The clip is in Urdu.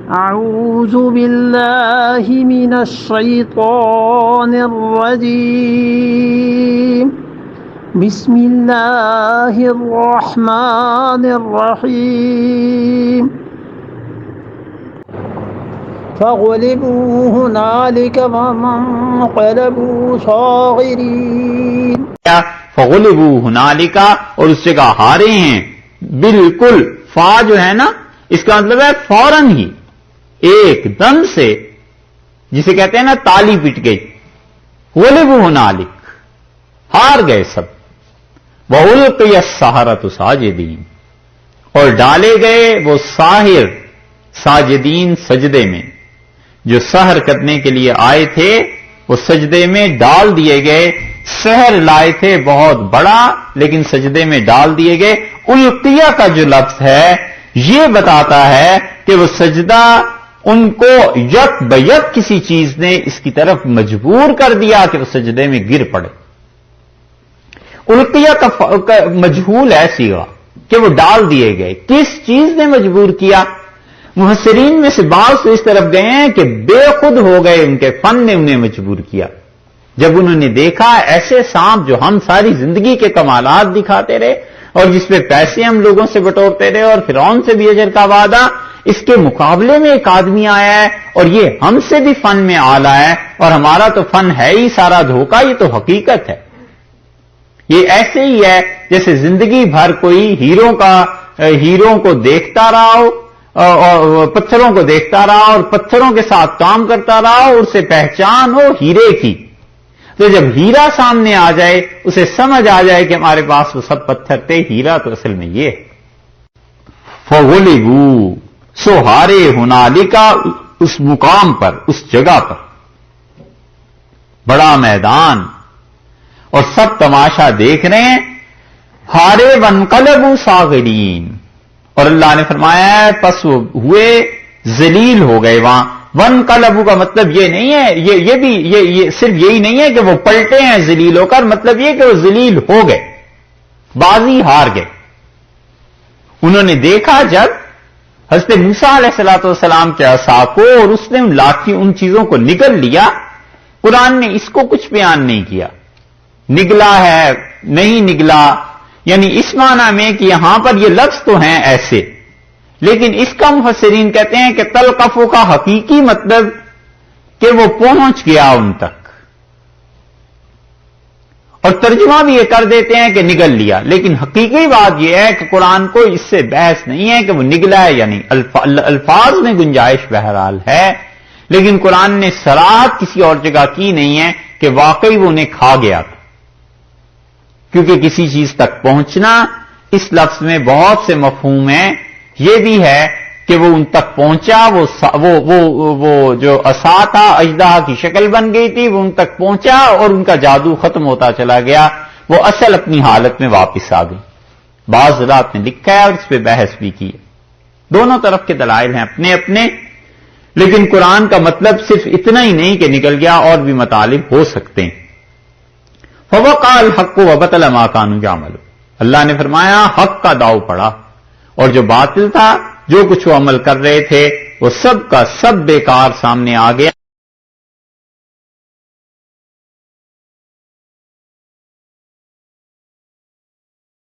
أعوذ بالله من الشيطان الرجيم بسم الله الرحمن الرحيم فغلبوا هنالك وانقلبوا صاغرين فغلبوا هنالك اور اس جگہ ہارے ہیں بالکل. فا جو ہے نا اس کا مطلب ہے فوراً ہی ایک دم سے، جسے کہتے ہیں نا تالی پٹ گئی. غلبوا هنالك ہار گئے سب. وَأُلْقِيَ السَّحَرَةُ سَاجِدِينَ اور ڈالے گئے وہ ساحر ساجدین سجدے میں. جو سحر کرنے کے لیے آئے تھے وہ سجدے میں ڈال دیے گئے. سحر لائے تھے بہت بڑا لیکن سجدے میں ڈال دیے گئے. القیہ کا جو لفظ ہے یہ بتاتا ہے کہ وہ سجدہ ان کو یک بیک کسی چیز نے اس کی طرف مجبور کر دیا کہ وہ سجدے میں گر پڑے. القیہ کا مجہول ہے صیغہ کہ وہ ڈال دیے گئے. کس چیز نے مجبور کیا؟ مفسرین میں سے بعض تو اس طرف گئے ہیں کہ بے خود ہو گئے، ان کے فن نے انہیں مجبور کیا. جب انہوں نے دیکھا ایسے سانپ جو ہم ساری زندگی کے کمالات دکھاتے رہے اور جس پہ پیسے ہم لوگوں سے بٹورتے رہے اور فرعون سے بھی اجر کا وعدہ، اس کے مقابلے میں ایک آدمی آیا ہے اور یہ ہم سے بھی فن میں اعلیٰ ہے اور ہمارا تو فن ہے ہی سارا دھوکہ، یہ تو حقیقت ہے. یہ ایسے ہی ہے جیسے زندگی بھر کوئی ہیروں کو دیکھتا رہا ہو اور پتھروں کو دیکھتا رہا اور پتھروں کے ساتھ کام کرتا رہا اور اسے پہچان ہو ہیرے کی. تو جب ہیرا سامنے آ جائے اسے سمجھ آ جائے کہ ہمارے پاس وہ سب پتھر تھے، ہیرا تو اصل میں یہ ہے. فغلبوا سو ہارے ہنالکا اس مقام پر، اس جگہ پر، بڑا میدان اور سب تماشا دیکھ رہے ہیں. ہارے وانقلبوا صاغرین اور اللہ نے فرمایا ہے پس وہ ہوئے ذلیل ہو گئے. وہاں وانقلبوا کا مطلب یہ نہیں ہے، یہ صرف یہی نہیں ہے کہ وہ پلٹے ہیں ذلیل ہو کر، مطلب یہ کہ وہ ذلیل ہو گئے، بازی ہار گئے. انہوں نے دیکھا جب حضرت موسیٰ علیہ السلام کے عصا کو اور اس نے ان چیزوں کو نگل لیا. قرآن نے اس کو کچھ بیان نہیں کیا، نگلا ہے نہیں نگلا، یعنی اس معنی میں کہ یہاں پر یہ لفظ تو ہیں ایسے، لیکن اس کا مفسرین کہتے ہیں کہ تلقفو کا حقیقی مطلب کہ وہ پہنچ گیا ان تک، اور ترجمہ بھی یہ کر دیتے ہیں کہ نگل لیا. لیکن حقیقی بات یہ ہے کہ قرآن کو اس سے بحث نہیں ہے کہ وہ نگلا ہے یا نہیں. الفاظ میں گنجائش بہرحال ہے، لیکن قرآن نے صراحت کسی اور جگہ کی نہیں ہے کہ واقعی وہ انہیں کھا گیا تھا، کیونکہ کسی چیز تک پہنچنا اس لفظ میں بہت سے مفہوم ہیں. یہ بھی ہے کہ وہ ان تک پہنچا، وہ جو عصا تھا اژدہا کی شکل بن گئی تھی، وہ ان تک پہنچا اور ان کا جادو ختم ہوتا چلا گیا، وہ اصل اپنی حالت میں واپس آ گئی. بعض حضرات نے لکھا ہے اور اس پہ بحث بھی کی ہے. دونوں طرف کے دلائل ہیں اپنے اپنے، لیکن قرآن کا مطلب صرف اتنا ہی نہیں کہ نکل گیا، اور بھی مطالب ہو سکتے ہیں. فوقع الحق وبطل ما كانوا يعملون اللہ نے فرمایا حق کا داؤ پڑا اور جو باطل تھا، جو کچھ وہ عمل کر رہے تھے وہ سب کا سب بیکار سامنے آ گیا.